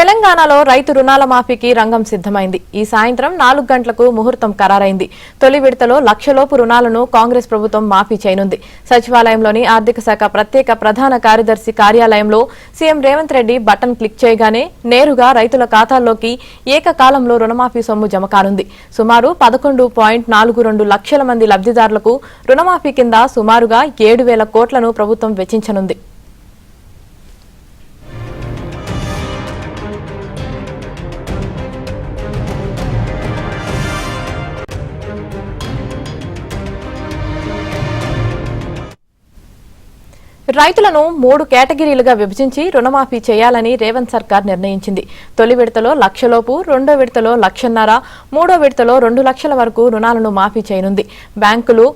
తెలంగాణలో రైతు రుణాల మాఫీకి రంగం సిద్ధమైంది. ఈ సాయంత్రం 4 గంటలకు ముహూర్తం ఖరారైంది. తొలి విడతలో 1,00,000 లోపు రుణాలను కాంగ్రెస్ ప్రభుత్వం మాఫీ చేయనుంది. సచివాలయంలోని ఆర్థిక శాఖ ప్రత్యేక ప్రధాన కార్యదర్శి కార్యాలయంలో CM Revanth Reddy button click చేయగానే నేరుగా రైతుల ఖాతాల్లోకి ఏకకాలంలో రుణమాఫీ సొమ్ము జమ కానుంది. సుమారు 11.42 లక్షల మంది లబ్ధిదారులకు రుణమాఫీ కింద సుమారుగా 7,000 కోట్లను ప్రభుత్వం వెచ్చించనుంది. రైతులను 3 కేటగిరీలుగా విభజించి రుణమాఫీ చేయాలని రేవంత్ సర్కార్ నిర్ణయించింది. తొలి విడతలో 1,00,000 లోపు, రెండో విడతలో 1,50,000, మూడో విడతలో 2 లక్షల వరకు రుణాలను మాఫీ చేయనుంది. బ్యాంకులు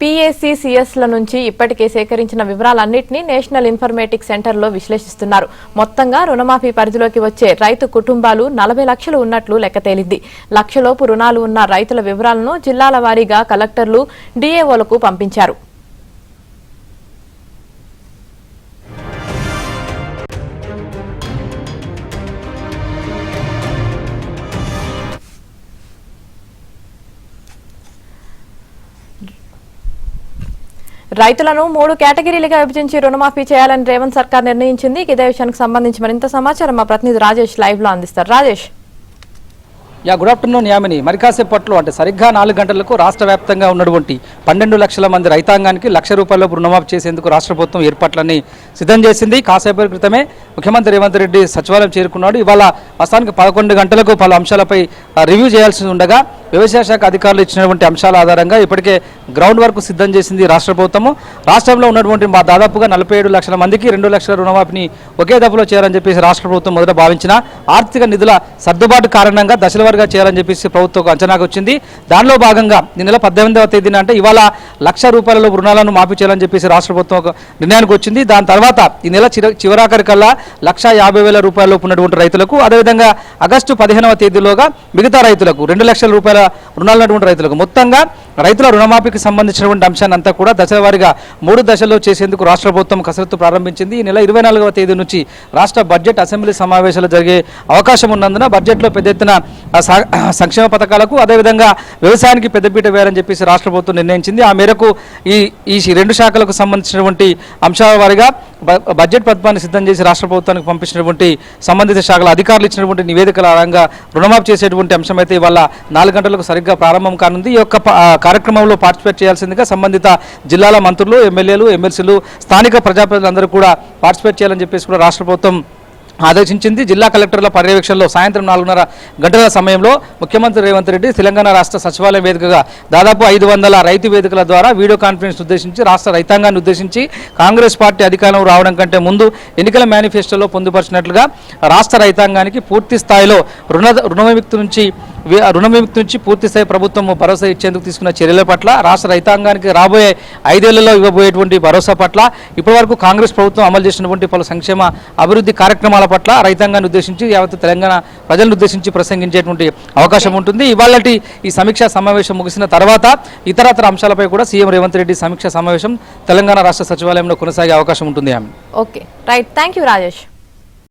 PACCSల నుంచి ఇప్పటికే సేకరించిన వివరాలన్నింటినీ నేషనల్ ఇన్ఫర్మేటిక్ సెంటర్లో విశ్లేషిస్తున్నారు. మొత్తంగా రుణమాఫీ పరిధిలోకి వచ్చే రైతు కుటుంబాలు 40 లక్షలు ఉన్నట్లు లెక్క తేలింది. 1,00,000 లోపు రుణాలు ఉన్న రైతుల వివరాలను జిల్లాల వారీగా కలెక్టర్లు, DAOలకు పంపించారు. రైతులను 3 కేటగిరీలుగా విభజించి రుణమాఫీ చేయాలని రేవంత్ సర్కార్ నిర్ణయించింది. ఇదే విషయానికి సంబంధించి మరింత సమాచారం మా ప్రతినిధి రాజేష్ లైవ్ లో అందిస్తారు. రాజేష్. Good afternoon Yamini. మరి కాసేపట్లో అంటే సరిగ్గా 4 గంటలకు రాష్ట్ర వ్యాప్తంగా ఉన్నటువంటి 12 లక్షల మంది రైతాంగానికి 1,00,000 రూపాయల రుణమాఫీ చేసేందుకు రాష్ట్ర ప్రభుత్వం ఏర్పాట్లన్నీ సిద్ధం చేసింది. కాసేపటి క్రితమే ముఖ్యమంత్రి రేవంత్ రెడ్డి సచివాలయం చేరుకున్నాడు. ఇవాళ వాస్తవానికి 11 గంటలకు పలు అంశాలపై రివ్యూ చేయాల్సి ఉండగా వ్యవసాయ శాఖ అధికారులు ఇచ్చినటువంటి అంశాల ఆధారంగా ఇప్పటికే గ్రౌండ్ వర్క్ సిద్ధం చేసింది రాష్ట్ర ప్రభుత్వము. రాష్ట్రంలో ఉన్నటువంటి దాదాపుగా 47 లక్షల మందికి 2 లక్షల రుణమాఫీని ఒకే దఫలో చేయాలని చెప్పేసి రాష్ట్ర ప్రభుత్వం మొదట భావించిన ఆర్థిక నిధుల సర్దుబాటు కారణంగా దశల వారీగా చేయాలని చెప్పేసి ప్రభుత్వం అంచనాకు వచ్చింది. దానిలో భాగంగా ఈ నెల 18వ తేదీన అంటే ఇవాళ 1,00,000 రూపాయల రుణాలను మాఫీ చేయాలని చెప్పేసి రాష్ట్ర ప్రభుత్వం ఒక నిర్ణయానికి వచ్చింది. దాని తర్వాత ఈ నెల చివరాఖరికల్లా 1,50,000 రూపాయల లోపు ఉన్నటువంటి రైతులకు, అదేవిధంగా ఆగస్టు 15వ తేదీలోగా మిగతా రైతులకు 2 లక్షల రూపాయల రుణాలు ఉన్నటువంటి రైతులకు మొత్తంగా రైతుల రుణమాఫీకి సంబంధించినటువంటి అంశాన్ని అంతా కూడా దశల వారీగా 3 దశల్లో చేసేందుకు రాష్ట్ర ప్రభుత్వం కసరత్తు ప్రారంభించింది. ఈ నెల 24వ తేదీ నుంచి రాష్ట్ర బడ్జెట్ అసెంబ్లీ సమావేశాలు జరిగే అవకాశం ఉన్నందున బడ్జెట్లో పెద్ద ఎత్తున సంక్షేమ పథకాలకు, అదేవిధంగా వ్యవసాయానికి పెద్దపీట వేయాలని చెప్పేసి రాష్ట్ర ప్రభుత్వం నిర్ణయించింది. ఆ మేరకు ఈ 2 శాఖలకు సంబంధించినటువంటి అంశాల వారీగా బడ్జెట్ ప్రతిపాదన సిద్ధం చేసి రాష్ట్ర ప్రభుత్వానికి పంపించినటువంటి సంబంధిత శాఖల అధికారులు ఇచ్చినటువంటి నివేదికల ఆధారంగా రుణమాఫీ చేసేటువంటి అంశం అయితే ఇవాళ 4 గంటలకు సరిగ్గా ప్రారంభం కానుంది. ఈ యొక్క కార్యక్రమంలో పార్టిసిపేట్ చేయాల్సిందిగా సంబంధిత జిల్లాల మంత్రులు, ఎమ్మెల్యేలు, ఎమ్మెల్సీలు, స్థానిక ప్రజాప్రతినిధులందరూ కూడా పార్టిసిపేట్ చేయాలని చెప్పేసి కూడా రాష్ట్ర ప్రభుత్వం ఆదేశించింది. జిల్లా కలెక్టర్ల పర్యవేక్షణలో సాయంత్రం 4:30 గంటల సమయంలో ముఖ్యమంత్రి రేవంత్ రెడ్డి తెలంగాణ రాష్ట్ర సచివాలయం వేదికగా దాదాపు 500 రైతు వేదికల ద్వారా వీడియో కాన్ఫరెన్స్ ఉద్దేశించి రాష్ట్ర రైతాంగాన్ని ఉద్దేశించి కాంగ్రెస్ పార్టీ అధికారం రావడం కంటే ముందు ఎన్నికల మేనిఫెస్టోలో పొందుపరిచినట్లుగా రాష్ట్ర రైతాంగానికి పూర్తి స్థాయిలో రుణవిముక్తి నుంచి పూర్తి స్థాయి ప్రభుత్వం భరోసా ఇచ్చేందుకు తీసుకున్న చర్యల పట్ల, రాష్ట్ర రైతాంగానికి రాబోయే 5 ఏళ్లలో ఇవ్వబోయేటువంటి భరోసా పట్ల, ఇప్పటివరకు కాంగ్రెస్ ప్రభుత్వం అమలు చేసినటువంటి పలు సంక్షేమ అభివృద్ధి కార్యక్రమాల పట్ల రైతాంగాన్ని ఉద్దేశించి యావత్ తెలంగాణ ప్రజలను ఉద్దేశించి ప్రసంగించేటువంటి అవకాశం ఉంటుంది. ఇవాళటి ఈ సమీక్షా సమావేశం ముగిసిన తర్వాత ఇతరత్ర అంశాలపై కూడా సీఎం రేవంత్ రెడ్డి సమీక్షా సమావేశం తెలంగాణ రాష్ట్ర సచివాలయంలో కొనసాగే అవకాశం ఉంటుంది. Okay, right. Thank you Rajesh.